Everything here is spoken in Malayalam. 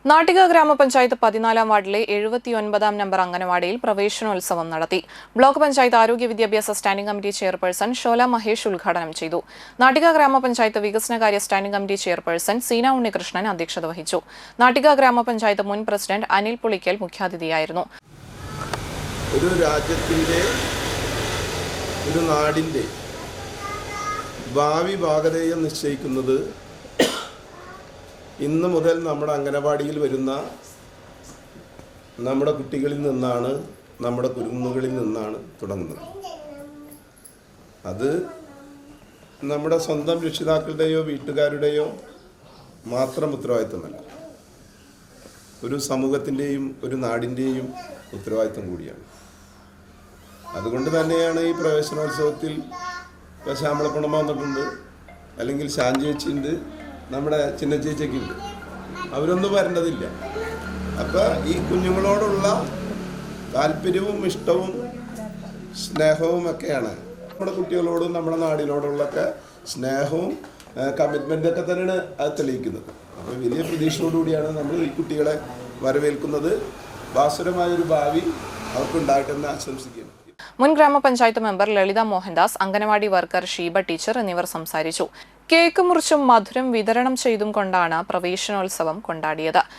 നാട്ടിക ഗ്രാമപഞ്ചായത്ത് 14-ാം വാർഡിലെ 79-ാം നമ്പർ അംഗനവാടിയിൽ പ്രവേശനോത്സവം നടത്തി. ബ്ലോക്ക് പഞ്ചായത്ത് ആരോഗ്യ വിദ്യാഭ്യാസ standing committee chairperson Shola Mahesh ഉദ്ഘാടനം ചെയ്തു. നാട്ടിക ഗ്രാമപഞ്ചായത്ത് വികസനകാര്യ standing committee chairperson Seena Unnikrishnan അധ്യക്ഷത വഹിച്ചു. നാട്ടിക ഗ്രാമപഞ്ചായത്ത് മുൻ പ്രസിഡന്റ് അനിൽ പുളിക്കൽ മുഖ്യാതിഥിയായിരുന്നു. ഒരു രാജ്യത്തിന്റെ ഒരു നാടിന്റെ ഭാവി ഭാഗധേയം നിശ്ചയിക്കുന്നത് ഇന്ന് മുതൽ നമ്മുടെ അംഗനവാടിയിൽ വരുന്ന നമ്മുടെ കുട്ടികളിൽ നിന്നാണ്, നമ്മുടെ കുരുന്നുകളിൽ നിന്നാണ് തുടങ്ങുന്നത്. അത് നമ്മുടെ സ്വന്തം രക്ഷിതാക്കളുടെയോ വീട്ടുകാരുടെയോ മാത്രം ഉത്തരവാദിത്തമല്ല, ഒരു സമൂഹത്തിൻ്റെയും ഒരു നാടിൻ്റെയും ഉത്തരവാദിത്തം കൂടിയാണ്. അതുകൊണ്ട് തന്നെയാണ് ഈ പ്രവേശനോത്സവത്തിൽ ശ്യാമളപ്പണമ്മ വന്നിട്ടുണ്ട്, അല്ലെങ്കിൽ ശാഞ്ചേച്ചിയുണ്ട്, നമ്മുടെ ചിന്നച്ചേച്ചിയൊക്കെയുണ്ട്. അവരൊന്നും വരേണ്ടതില്ല. അപ്പോൾ ഈ കുഞ്ഞുങ്ങളോടുള്ള താല്പര്യവും ഇഷ്ടവും സ്നേഹവും ഒക്കെയാണ് നമ്മുടെ കുട്ടികളോടും നമ്മുടെ നാടിനോടുള്ളൊക്കെ സ്നേഹവും കമ്മിറ്റ്മെൻറ്റൊക്കെ തന്നെയാണ് അത് തെളിയിക്കുന്നത്. അപ്പോൾ വലിയ പ്രതീക്ഷയോടുകൂടിയാണ് നമ്മൾ ഈ കുട്ടികളെ വരവേൽക്കുന്നത്. ഭാസുരമായൊരു ഭാവി അവർക്കുണ്ടാകട്ടെന്ന് ആശംസിക്കുന്നു. മുൻ ഗ്രാമപഞ്ചായത്ത് മെമ്പർ ലളിത മോഹൻദാസ്, അംഗനവാടി വർക്കർ ഷീബ ടീച്ചർ എന്നിവർ സംസാരിച്ചു. കേക്ക് മുറിച്ചും മധുരം വിതരണം ചെയ്തും കൊണ്ടാണ് പ്രവേശനോത്സവം കൊണ്ടാടിയത്.